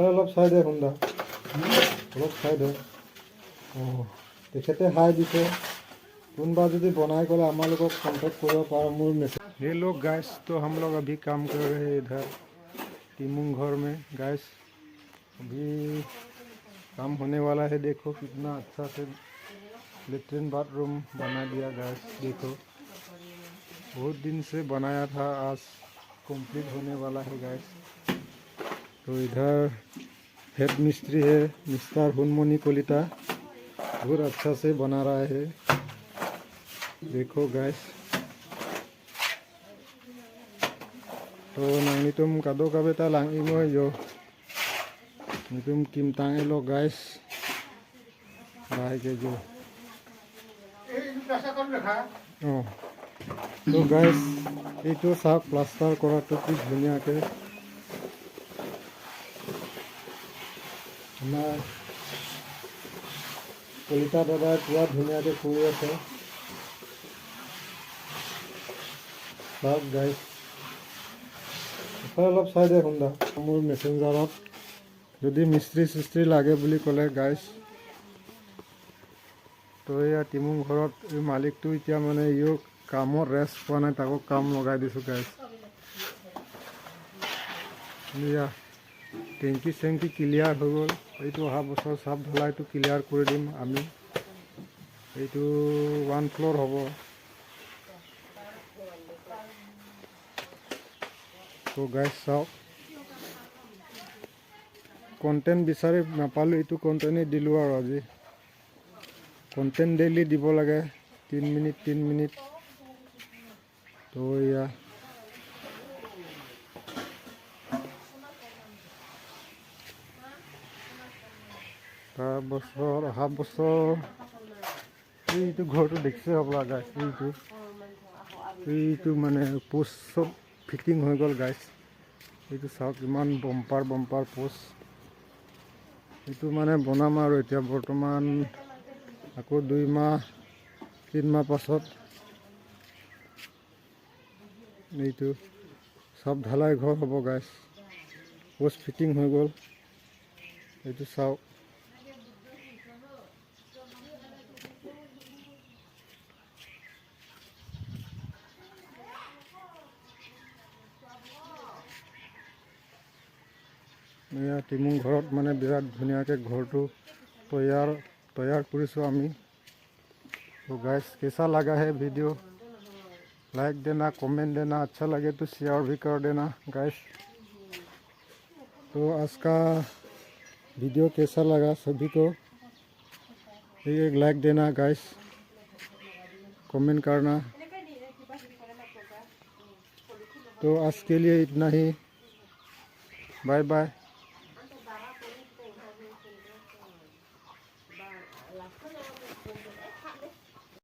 অলপ চাই দে খুন্দা, অলপ চাই দে। অঁ, তেখেতে হাই দিছে। কোনোবা যদি বনাই ক'লে আমাৰ লগত কণ্টেক্ট কৰিব পাৰো। মোৰ মেছেज ये लोग गैस तो हम लोग अभी काम कर रहे हैं इधर टीमुंग घर में गैस। अभी काम होने वाला है। देखो कितना अच्छा से लेट्रिन बाथरूम बना दिया गैस। देखो बहुत दिन से बनाया था, आज कंप्लीट होने वाला है गैस। तो इधर हेड मिस्त्री है मिस्टर हुनमनी कलिता, बहुत अच्छा से बना रहा है। देखो गैस तो nang nitum kado kabeta lang imo yo nitum kim tang elo guys bahai ke jo oh to guys eto sab plaster kora to ki dhuniya ke amar kolita dada pura dhuniya ke koi ase sab guys। অলপ চাই দে খুন্দা, মোৰ মেছেঞ্জাৰত যদি মিস্ত্ৰী চিস্ত্ৰী লাগে বুলি ক'লে guys. তো এয়া টিমুং ঘৰত এই মালিকটো এতিয়া মানে ইও কামত ৰেষ্ট পোৱা নাই, তাকো কাম লগাই দিছোঁ গাইজ। এয়া টেংকি চেংকি ক্লিয়াৰ হৈ গ'ল। এইটো অহা বছৰ চাপ ঢালাইটো ক্লিয়াৰ কৰি দিম আমি। এইটো 1 ফ্ল'ৰ হ'ব। তো গাইজ চাওক, কণ্টেণ্ট বিচাৰি নাপালোঁ, এইটো কণ্টেণ্টেই দিলোঁ আৰু আজি। কণ্টেণ্ট ডেইলি দিব লাগে 3 মিনিট 3 মিনিট। তো এয়া তাৰ বছৰ অহা বছৰ এইটো ঘৰটো দেখিছে হ'বলা গাইজ। এইটো মানে পোষ্ট চব ফিটিং হৈ গ'ল গাইজ। এইটো চাওক ইমান বম্পাৰ পোষ্ট। এইটো মানে বনাম আৰু এতিয়া বৰ্তমান আকৌ 2 মাহ 3 মাহ পাছত এইটো চব ঢালাই ঘৰ হ'ব গাইজ। পোষ্ট ফিটিং হৈ গ'ল। এইটো চাওক এয়া টিমুং ঘৰত মানে বিৰাট ধুনীয়াকৈ ঘৰটো তৈয়াৰ কৰিছোঁ আমি। तो गैस कैसा लगा है वीडियो लाइक देना, कमेंट देना, अच्छा लगे तो शेयर भी कर देना गैस। तो आज का वीडियो कैसा लगा सभी को एक लाइक देना गैस, कमेंट करना। तो आज के लिए इतना ही, बाय बाय।